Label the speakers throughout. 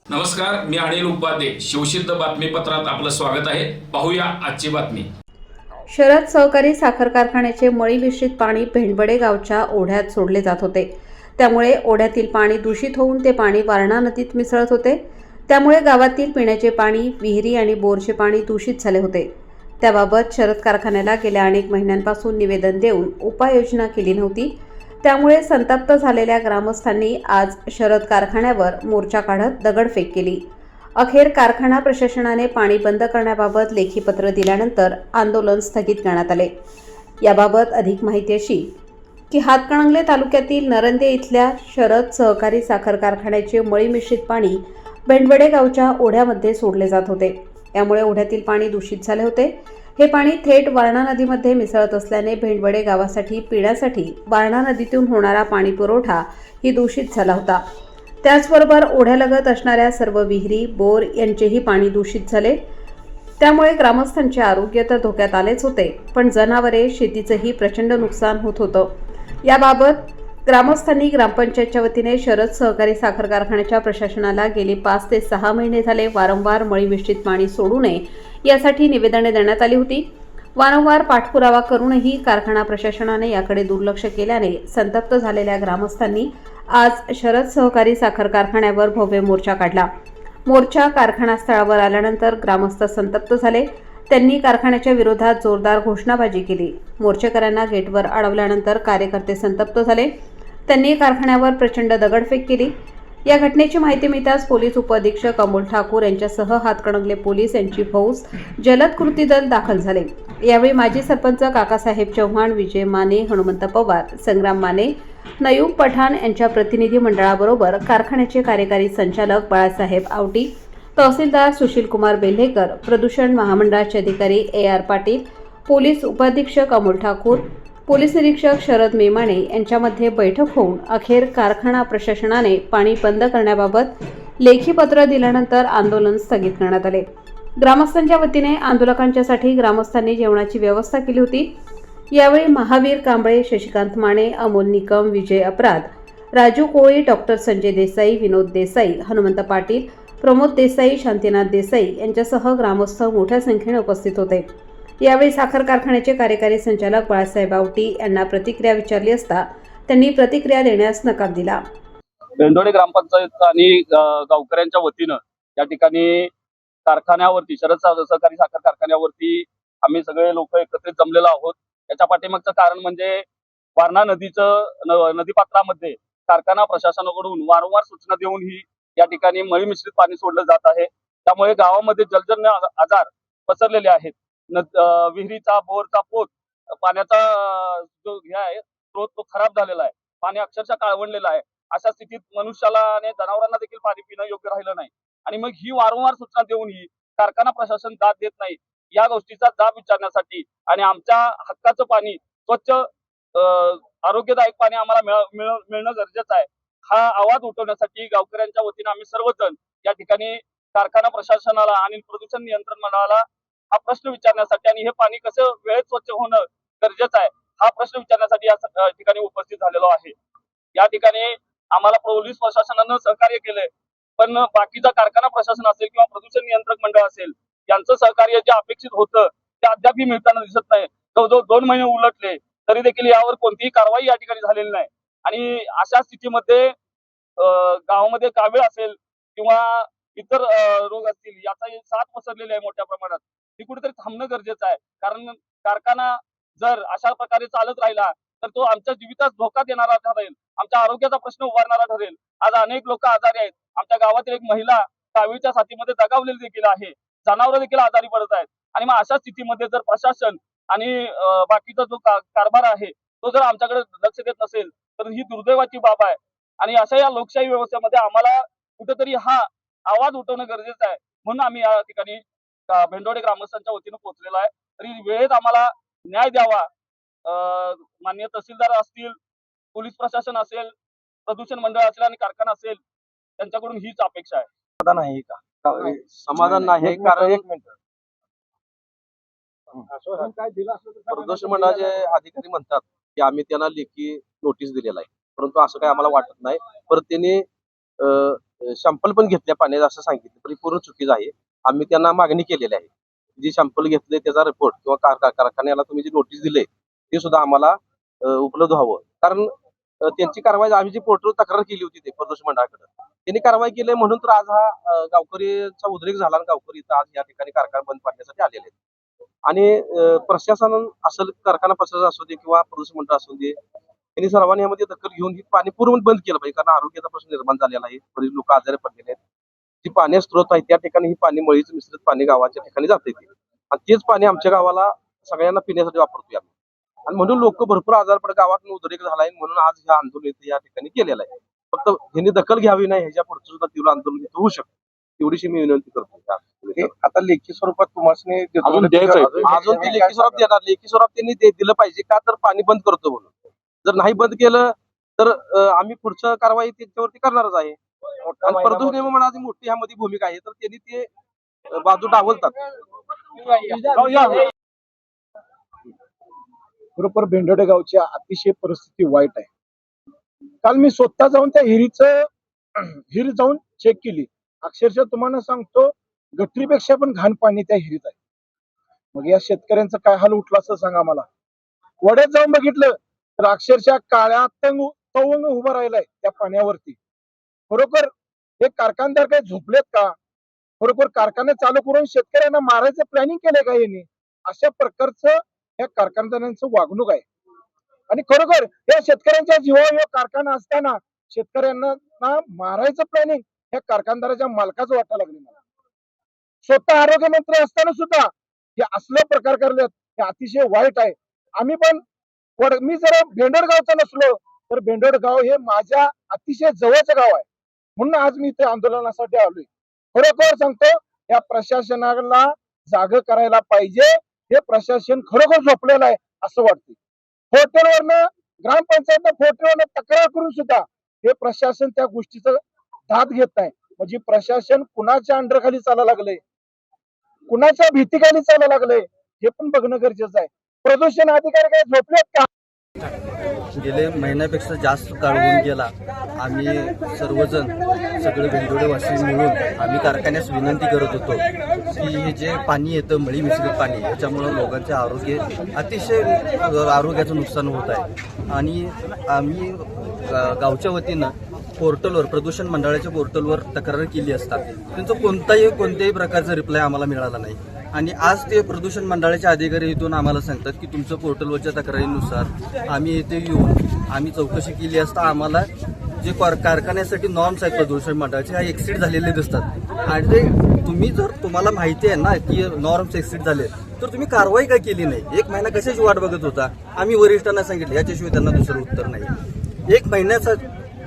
Speaker 1: नमस्कार, मी अनिल उपाध्ये. शिवसिद्ध बातमीपत्रात आपलं स्वागत आहे. पाहूया आजची बातमी.
Speaker 2: शरद सहकारी साखर कारखान्याचे मळी मिश्रित पाणी भेंडवडे गावच्या ओढ्यात सोडले जात होते. त्यामुळे ओढ्यातील पाणी दूषित होऊन ते पाणी वारणा नदीत मिसळत होते. त्यामुळे गावातील पिण्याचे पाणी, विहिरी आणि बोरचे पाणी दूषित झाले होते. त्याबाबत शरद कारखान्याला गेल्या अनेक महिन्यांपासून निवेदन देऊन उपाययोजना केली नव्हती. त्यामुळे संतप्त झालेल्या ग्रामस्थांनी आज शरद कारखान्यावर मोर्चा काढत दगडफेक केली. अखेर कारखाना प्रशासनाने पाणी बंद करण्याबाबत लेखी पत्र दिल्यानंतर आंदोलन स्थगित करण्यात आले. याबाबत अधिक माहिती अशी की हातकणंगले तालुक्यातील नरंदे इथल्या शरद सहकारी साखर कारखान्याचे मळी मिश्रित पाणी भेंडवडे गावच्या ओढ्यामध्ये सोडले जात होते. यामुळे ओढ्यातील पाणी दूषित झाले होते. हे पाणी थेट वारणा नदीमध्ये मिसळत असल्याने भेंडवडे गावासाठी पिण्यासाठी वारणा नदीतून होणारा पाणी पुरवठा ही दूषित झाला होता. त्याचबरोबर ओढ्यालगत असणाऱ्या सर्व विहिरी, बोर यांचेही पाणी दूषित झाले. त्यामुळे ग्रामस्थांचे आरोग्य तर धोक्यात आलेच होते, पण जनावरे, शेतीचंही प्रचंड नुकसान होत होतं. याबाबत ग्रामस्थांनी ग्रामपंचायतच्या वतीने शरद सहकारी साखर कारखान्याच्या प्रशासनाला गेली 5 ते 6 महिने झाले वारंवार मळी मिश्रित पाणी सोडू नये यासाठी निवेदने देण्यात आली होती. वारंवार पाठपुरावा करूनही कारखाना प्रशासनाने याकडे दुर्लक्ष केल्याने संतप्त झालेल्या ग्रामस्थांनी आज शरद सहकारी साखर कारखान्यावर भव्य मोर्चा काढला. मोर्चा कारखाना स्थळावर आल्यानंतर ग्रामस्थ संतप्त झाले. त्यांनी कारखान्याच्या विरोधात जोरदार घोषणाबाजी केली. मोर्चेकऱ्यांना गेटवर अडवल्यानंतर कार्यकर्ते संतप्त झाले. त्यांनी कारखान्यावर प्रचंड दगडफेक केली. या घटनेची माहिती मिळताच पोलीस उपअधीक्षक अमोल ठाकूर यांच्यासह हातकणंगले पोलीस यांची फौज जलद कृती दल दाखल झाले. यावेळी माजी सरपंच काकासाहेब चव्हाण, विजय माने, हनुमंत पवार, संग्राम माने, नयूब पठाण यांच्या प्रतिनिधी मंडळाबरोबर कारखान्याचे कार्यकारी संचालक बाळासाहेब आवटी, तहसीलदार सुशीलकुमार बेल्हेकर, प्रदूषण महामंडळाचे अधिकारी AR पाटील, पोलीस उपाधीक्षक अमोल ठाकूर, पोलीस निरीक्षक शरद मेमाणे यांच्यामध्ये बैठक होऊन अखेर कारखाना प्रशासनाने पाणी बंद करण्याबाबत लेखी पत्र दिल्यानंतर आंदोलन स्थगित करण्यात आले. ग्रामस्थांच्या वतीने आंदोलकांच्यासाठी ग्रामस्थांनी जेवणाची व्यवस्था केली होती. यावेळी महावीर कांबळे, शशिकांत माने, अमोल निकम, विजय अपराध, राजू कोळी, डॉक्टर संजय देसाई, विनोद देसाई, हनुमंत पाटील, प्रमोद देसाई, शांतीनाथ देसाई यांच्यासह ग्रामस्थ मोठ्या संख्येने उपस्थित होते. यावेळी साखर कारखान्याचे कार्यकारी संचालक बाळासाहेब आवटी यांना प्रतिक्रिया विचारली असता त्यांनी प्रतिक्रिया देण्यास नकार दिला.
Speaker 3: भेंडवडे ग्रामपंचायत आणि गावकऱ्यांच्या वतीनं या ठिकाणी कारखान्यावरती, शरद सहकारी साखर कारखान्यावरती आम्ही सगळे लोक एकत्रित जमलेलो आहोत. याच्या पाठीमागचं कारण म्हणजे वारणा नदीपात्रामध्ये कारखाना प्रशासनाकडून वारंवार सूचना देऊनही या ठिकाणी मळी मिश्रित पाणी सोडलं जात आहे. त्यामुळे गावामध्ये जलजन्य आजार पसरलेले आहेत. विहिरीचा, बोरचा पोत, पाण्याचा जो हे आहे स्रोत तो खराब झालेला आहे. पाणी अक्षरशः काळवंडलेलं आहे. अशा स्थितीत मनुष्याला आणि जनावरांना देखील पाणी पिणं योग्य राहिलं नाही. आणि मग ही वारंवार सूचना देऊनही कारखाना प्रशासन दाद देत नाही. या गोष्टीचा जाब विचारण्यासाठी आणि आमच्या हक्काचं पाणी, स्वच्छ आरोग्यदायक पाणी आम्हाला मिळणं गरजेचं आहे, हा आवाज उठवण्यासाठी गावकऱ्यांच्या वतीने आम्ही सर्वजण या ठिकाणी कारखाना प्रशासनाला आणि प्रदूषण नियंत्रण मंडळाला हा प्रश्न विचारण्यासाठी आणि हे पाणी कसं वेळेत स्वच्छ होणं गरजेचं आहे हा प्रश्न विचारण्यासाठी या ठिकाणी उपस्थित झालेलो आहे. या ठिकाणी आम्हाला पोलीस प्रशासनानं सहकार्य केलंय, पण बाकीचा कारखाना प्रशासन असेल किंवा प्रदूषण नियंत्रक मंडळ असेल यांचं सहकार्य जे अपेक्षित होतं ते अद्यापही मिळताना दिसत नाही. जवळजवळ 2 महिने उलटले तरी देखील यावर कोणतीही कारवाई या ठिकाणी झालेली नाही. आणि अशा स्थितीमध्ये गावामध्ये कावीळ असेल किंवा इतर रोग असतील याचा साथ पसरलेली आहे मोठ्या प्रमाणात. ही कुठेतरी थांबणं गरजेचं आहे. कारण कारखाना जर अशा प्रकारे चालत राहिला तर तो आमच्या जीवितास धोका देणारा ठरेल, आमच्या आरोग्याचा प्रश्न उभारणारा ठरेल. आज अनेक लोक आजारी आहेत. आमच्या गावातील एक महिला कावीळच्या साथीमध्ये दगावलेली देखील आहे. जनावरं देखील आजारी पडत आहेत. आणि मग अशा स्थितीमध्ये जर प्रशासन आणि बाकीचा जो कारभार आहे तो जर आमच्याकडे लक्ष देत नसेल तर ही दुर्दैवाची बाब आहे. आणि अशा या लोकशाही व्यवस्थेमध्ये आम्हाला कुठेतरी हा आवाज उठवणं गरजेचं आहे. म्हणून आम्ही या ठिकाणी भेंडवडे ग्रामस्थांच्या वतीनं पोहोचलेलो आहे. तरी वेळेत आम्हाला न्याय द्यावा. माननीय तहसीलदार असतील, पोलीस प्रशासन असेल, प्रदूषण मंडळ असेल आणि कारखाना असेल त्यांच्याकडून हीच अपेक्षा आहे.
Speaker 4: समाधान आहे का? समाधान नाही, कारण एक मिनिट, प्रदूषण मंडळाचे अधिकारी म्हणतात की आम्ही त्यांना लेखी नोटीस दिलेला आहे, परंतु असं काही आम्हाला वाटत नाही. परत त्यांनी सॅम्पल पण घेतल्या पाण्याचं असं सांगितलं, पण ही पूर्ण चुकीचं आहे. आम्ही त्यांना मागणी केलेली आहे, जी सॅम्पल घेतले त्याचा रिपोर्ट किंवा कारखान्याला तुम्ही जी नोटीस दिले ते सुद्धा आम्हाला उपलब्ध व्हावं. कारण त्यांची कारवाई आम्ही जी पोर्टलवर तक्रार केली होती ते प्रदूषण मंडळाकडे, त्यांनी कारवाई केली म्हणून तर आज हा गावकरीचा उद्रेक झाला आणि गावकरी इथं आज या ठिकाणी कारखाना बंद पाडण्यासाठी आलेले आहेत. आणि प्रशासन असेल, कारखाना प्रशासन असू दे किंवा प्रदूषण मंडळ असू दे, त्यांनी सर्वांनी यामध्ये दखल घेऊन ही पाणी पूर्ण बंद केलं पाहिजे. कारण आरोग्याचा प्रश्न निर्माण झालेला आहे, बरीच लोक आजारी पडलेले आहेत. जी पाणी स्त्रोत आहे त्या ठिकाणी ही पाणी मळीचं मिश्रित पाणी गावाच्या ठिकाणी जाते ते, आणि तेच पाणी आमच्या गावाला सगळ्यांना पिण्यासाठी वापरतोय आम्ही. आणि म्हणून लोक भरपूर आजार पड गावात उद्रेक झालाय म्हणून आज हे आंदोलन इथे या ठिकाणी केलेलं आहे. फक्त ह्यांनी दखल घ्यावी नाही, ह्याच्या पुढचं सुद्धा तीव्र आंदोलन होऊ शकतं, एवढीशी मी विनंती करतो.
Speaker 5: हे आता लेखी स्वरूपात तुम्हाला
Speaker 3: अजून द्यायचंय. अजून ते लेखी स्वरूप देणार, लेखी स्वरूप त्यांनी दिलं पाहिजे का, तर पाणी बंद करतो म्हणून. जर नाही बंद केलं तर आम्ही पुढचं कारवाई त्यांच्यावरती करणारच आहे. आणि प्रदूषण नियमनाची मोठी ह्यामध्ये भूमिका आहे, तर त्यांनी ते बाजू डावलतात.
Speaker 5: बरोबर भेंडोडे गावची अतिशय परिस्थिती वाईट आहे. काल मी स्वतः जाऊन त्या हिर जाऊन चेक केली. अक्षरशः तुम्हाला सांगतो, गटरीपेक्षा पण घाण पाणी त्या हिरीत आहे. मग या शेतकऱ्यांचा काय हाल उठला असं सांगा मला. वड्यात जाऊन बघितलं तर अक्षरशः काळ्या तवंग उभा राहिलाय त्या पाण्यावरती. खरोखर हे कारखानदार काही झोपलेत का? खरोखर कारखाने चालू करून शेतकऱ्यांना मारायचं प्लॅनिंग केलंय का यांनी? अशा प्रकारचं या कारखानदारांचं वागणूक आहे. आणि खरोखर या शेतकऱ्यांच्या जीवावर हे कारखाना असताना शेतकऱ्यांना मारायचं प्लॅनिंग या कारखानदाराच्या मालकाचं वाटायला लागले मला. स्वतः आरोग्यमंत्री असताना सुद्धा हे असलं प्रकार करलेत, हे अतिशय वाईट आहे. आम्ही पण मी जर भेंडोड गावचा नसलो तर भेंडोड गाव हे माझ्या अतिशय जवळचं गाव आहे, म्हणून आज मी इथे आंदोलनासाठी आलोय. खरोखर सांगतो, या प्रशासनाला जाग करायला पाहिजे. हे प्रशासन खरोखर झोपलेलं आहे असं वाटतं. हॉटेलवरनं ग्रामपंचायतनं हॉटेलवरनं तक्रार करून सुद्धा हे प्रशासन त्या गोष्टीचं धात घेत नाही. म्हणजे प्रशासन कुणाच्या अंडरखाली चालायला लागलंय, कुणाच्या भीतीखाली चालायला लागलंय हे पण बघणं गरजेचं आहे. प्रदूषण अधिकारी काय झोपलेत का?
Speaker 6: गेले महिन्यापेक्षा जास्त काळ होऊन गेला. आम्ही सर्वजण सगळे भेंडोडेवासी मिळून आम्ही कारखान्यास विनंती करत होतो की हे जे पाणी येतं मळी मिश्रित पाणी, याच्यामुळं लोकांचे अतिशय आरोग्याचं नुकसान होत आहे. आणि आम्ही गावच्या वतीनं पोर्टलवर, प्रदूषण मंडळाच्या पोर्टलवर तक्रार केली असता त्यांचं कोणत्याही प्रकारचा रिप्लाय आम्हाला मिळाला नाही. आणि आज ते प्रदूषण मंडळाचे अधिकारी इथून आम्हाला सांगतात की तुमचं पोर्टलवरच्या तक्रारीनुसार आम्ही इथे येऊन आम्ही चौकशी केली असता आम्हाला जे कारखान्यासाठी नॉर्म्स आहेत प्रदूषण मंडळाचे ह्या एक्सीड झालेले दिसतात. आणि ते तुम्हाला माहिती आहे ना की नॉर्म्स एक्सीड झाले, तर तुम्ही कारवाई का केली नाही? 1 महिना कशाची वाट बघत होता? आम्ही वरिष्ठांना सांगितलं, याच्याशिवाय त्यांना दुसरं उत्तर नाही. 1 महिन्याचा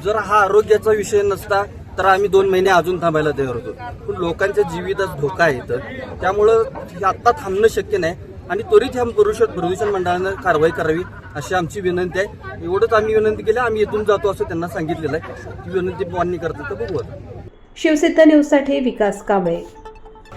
Speaker 6: जर हा आरोग्याचा विषय नसता तर आम्ही 2 महिने अजून थांबायला तयार होतो. पण लोकांच्या जीवितात धोका आहे इथं, त्यामुळं हे आत्ता थांबणं शक्य नाही. आणि त्वरित ह्या प्रदूषण मंडळानं कारवाई करावी अशी आमची विनंती आहे. एवढंच आम्ही विनंती केली. आम्ही इथून जातो असं त्यांना सांगितलेलं आहे. ती विनंती मान्य करतात तर बघू.
Speaker 2: शिवसिद्ध न्यूजसाठी विकास कांबळे.